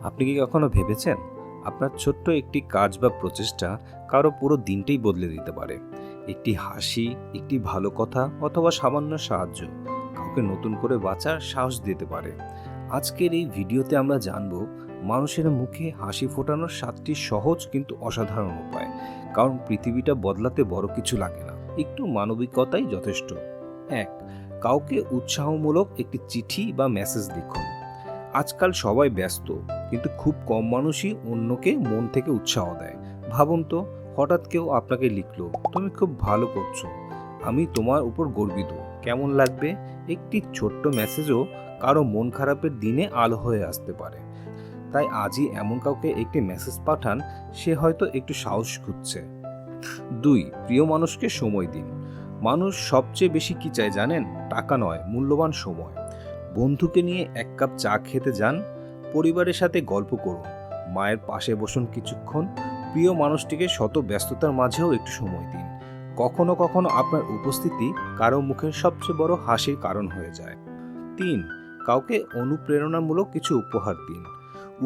আপনি কি কখনো ভেবেছেন আপনার ছোট্ট একটি কাজ বা প্রচেষ্টা কারো পুরো দিনটাই বদলে দিতে পারে? একটি হাসি, একটি ভালো কথা অথবা সামান্য সাহায্য কাউকে নতুন করে বাঁচার সাহস দিতে পারে। আজকের এই ভিডিওতে আমরা জানব মানুষের মুখে হাসি ফোটানোর 7টি সহজ কিন্তু অসাধারণ উপায়। কারণ পৃথিবীটা বদলাতে বড় কিছু লাগে না, একটু মানবিকতাই যথেষ্ট। 1. কাউকে উৎসাহমূলক একটি চিঠি বা মেসেজ লিখুন। আজকাল সবাই ব্যস্ত, কিন্তু খুব কম মানুষই অন্যকে মন থেকে উৎসাহ দেয়। ভাবুন তো, হঠাৎ কেউ আপনাকে লিখলো, তুমি খুব ভালো করছো, আমি তোমার উপর গর্বিত, কেমন লাগবে? একটি ছোট্ট মেসেজও কারো মন খারাপের দিনে আলো হয়ে আসতে পারে। তাই আজই এমন কাউকে একটি মেসেজ পাঠান, সে হয়তো একটু সাহস খুঁজছে। 2. প্রিয় মানুষকে সময় দিন। মানুষ সবচেয়ে বেশি কি চায় জানেন? টাকা নয়, মূল্যবান সময়। বন্ধুকে নিয়ে এক কাপ চা খেতে যান, পরিবারের সাথে গল্প করুন, মায়ের পাশে বসুন কিছুক্ষণ। প্রিয় মানুষটিকে শত ব্যস্ততার মাঝেও একটু সময় দিন। কখনো কখনো আপনার উপস্থিতি কারো মুখের সবচেয়ে বড় হাসির কারণ হয়ে যায়। 3. কাউকে অনুপ্রেরণামূলক কিছু উপহার দিন।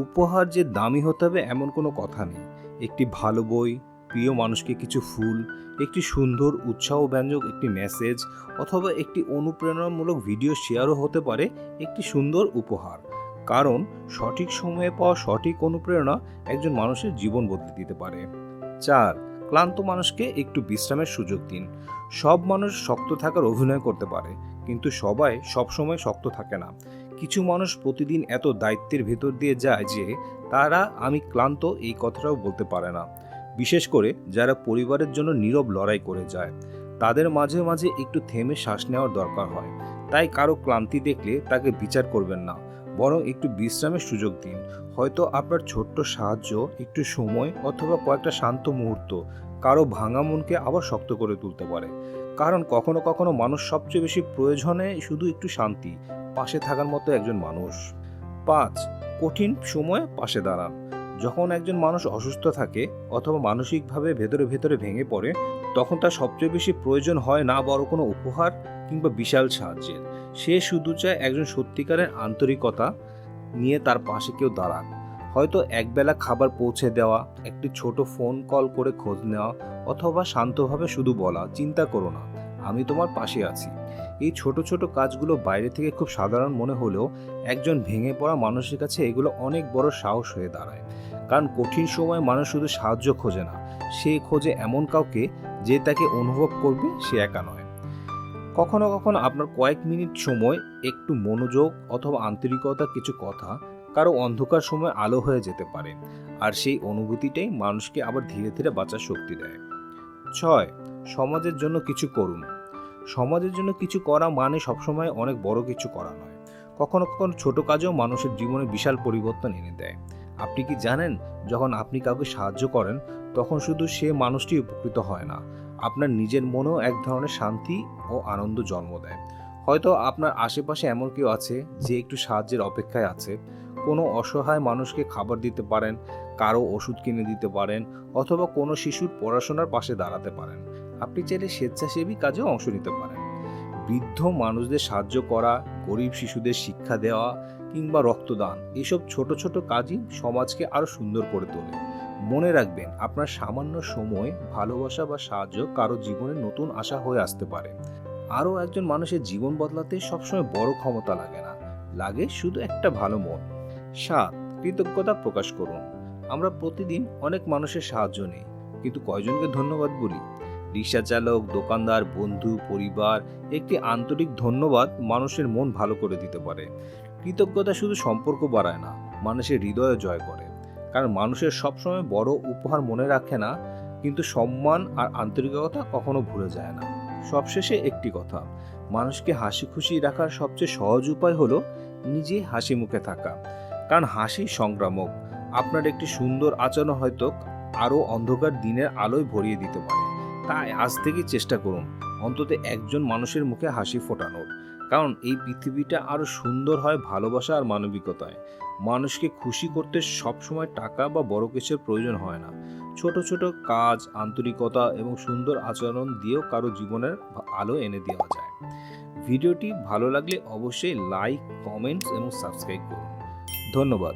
উপহার যে দামি হতে হবে এমন কোনো কথা নেই। একটি ভালো বই, প্রিয় মানুষকে কিছু ফুল, একটি সুন্দর উৎসাহব্যঞ্জক একটি মেসেজ অথবা একটি অনুপ্রেরণামূলক ভিডিও শেয়ারও হতে পারে একটি সুন্দর উপহার। কারণ সঠিক সময়ে পাওয়া সঠিক অনুপ্রেরণা একজন মানুষের জীবন বদলে দিতে পারে। 4. ক্লান্ত মানুষকে একটু বিশ্রামের সুযোগ দিন। সব মানুষ শক্ত থাকার অভিনয় করতে পারে, কিন্তু সবাই সবসময় শক্ত থাকে না। কিছু মানুষ প্রতিদিন এত দায়িত্বের ভেতর দিয়ে যায় যে তারা আমি ক্লান্ত এই কথাটাও বলতে পারে না। বিশেষ করে যারা পরিবারের জন্য নীরব লড়াই করে যায়, তাদের মাঝে মাঝে একটু থেমে শ্বাস নেওয়ার দরকার হয়। তাই কারো ক্লান্তি দেখলে তাকে বিচার করবেন না, বরং একটু বিশ্রামের সুযোগ দিন। হয়তো আপনার ছোট্ট সাহায্য, একটু সময় অথবা কয়েকটা শান্ত মুহূর্ত কারো ভাঙা মনকে আবার শক্ত করে তুলতে পারে। কারণ কখনো কখনো মানুষ সবচেয়ে বেশি প্রয়োজনে শুধু একটু শান্তি, পাশে থাকার মতো একজন মানুষ। 5. কঠিন সময়ে পাশে দাঁড়ান। যখন একজন মানুষ অসুস্থ থাকে অথবা মানসিকভাবে ভেতরে ভেতরে ভেঙে পড়ে, তখন তার সবচেয়ে বেশি প্রয়োজন হয় না বড় কোনো উপহার কিংবা বিশাল সাহায্যের। সে শুধু চায় একজন সত্যিকারের আন্তরিকতা নিয়ে তার পাশে কেউ দাঁড়ান। হয়তো একবেলা খাবার পৌঁছে দেওয়া, একটি ছোট ফোন কল করে খোঁজ নেওয়া অথবা শান্তভাবে শুধু বলা, চিন্তা করো না, আমি তোমার পাশে আছি। এই ছোট ছোট কাজগুলো বাইরে থেকে খুব সাধারণ মনে হলেও একজন ভেঙে পড়া মানুষের কাছে এগুলো অনেক বড় সাহস হয়ে দাঁড়ায়। কারণ কঠিন সময় মানুষ শুধু সাহায্য খোঁজে না, সে খোঁজে এমন কাউকে যে তাকে অনুভব করবে সে একা নয়। কখনো কখনো আপনার কয়েক মিনিট সময়, একটু মনোযোগ অথবা আন্তরিকতা, কিছু কথা কারো অন্ধকার সময় আলো হয়ে যেতে পারে। আর সেই অনুভূতিটাই মানুষকে আবার ধীরে ধীরে বাঁচার শক্তি দেয়। 6. সমাজের জন্য কিছু করুন। সমাজের জন্য কিছু করা মানে সবসময় অনেক বড় কিছু করা নয়। কখনো কখনো ছোট কাজেও মানুষের জীবনে বিশাল পরিবর্তন এনে দেয়। আপনি কি জানেন, যখন আপনি কাউকে সাহায্য করেন তখন শুধু সে মানুষটি উপকৃত হয় না, আপনার নিজের মনেও এক ধরনের শান্তি ও আনন্দ জন্ম দেয়। হয়তো আপনার আশেপাশে এমন কেউ আছে যে একটু সাহায্যের অপেক্ষায় আছে। কোনো অসহায় মানুষকে খাবার দিতে পারেন, কারো ওষুধ কিনে দিতে পারেন অথবা কোনো শিশুর পড়াশোনার পাশে দাঁড়াতে পারেন। আপনি চাইলে স্বেচ্ছাসেবী কাজেও অংশ নিতে পারেন। বৃদ্ধ মানুষদের সাহায্য করা, গরিব শিশুদের শিক্ষা দেওয়া কিংবা রক্তদান, এসব ছোট ছোট কাজই সমাজকে আরো সুন্দর করে তোলে। মনে রাখবেন, আপনার সামান্য সময়, ভালোবাসা বা সাহায্য কারো জীবনে নতুন আশা হয়ে আসতে পারে। আরও একজন মানুষের জীবন বদলাতে সবসময় বড় ক্ষমতা লাগে না, লাগে শুধু একটা ভালো মন। 7. কৃতজ্ঞতা প্রকাশ করুন। আমরা প্রতিদিন অনেক মানুষের সাহায্য নিই, কিন্তু কয়জনকে ধন্যবাদ বলি? রিক্সা চালক, দোকানদার, বন্ধু, পরিবার, একটি আন্তরিক ধন্যবাদ মানুষের মন ভালো করে দিতে পারে। কৃতজ্ঞতা শুধু সম্পর্ক বাড়ায় না, মানুষের হৃদয় জয় করে। কারণ মানুষের সবসময় বড় উপহার মনে রাখে না, কিন্তু সম্মান আর আন্তরিকতা কখনো ভুলে যায় না। সবশেষে একটি কথা, মানুষকে হাসি খুশি রাখার সবচেয়ে সহজ উপায় হলো নিজে হাসি মুখে থাকা। কারণ হাসি সংক্রামক। আপনার একটি সুন্দর আচরণ হয়তো আরও অন্ধকার দিনের আলোয় ভরিয়ে দিতে পারে। তাই আজ থেকে চেষ্টা করুন অন্তত একজন মানুষের মুখে হাসি ফোটানোর। কারণ এই পৃথিবীটা আরো সুন্দর হয় ভালোবাসা আর মানবিকতায়। মানুষকে খুশি করতে সবসময় টাকা বা বড় কিছুর প্রয়োজন হয় না। ছোট ছোট কাজ, আন্তরিকতা এবং সুন্দর আচরণ দিয়েও কারো জীবনের আলো এনে দেওয়া যায়। ভিডিওটি ভালো লাগলে অবশ্যই লাইক, কমেন্টস এবং সাবস্ক্রাইব করুন। ধন্যবাদ।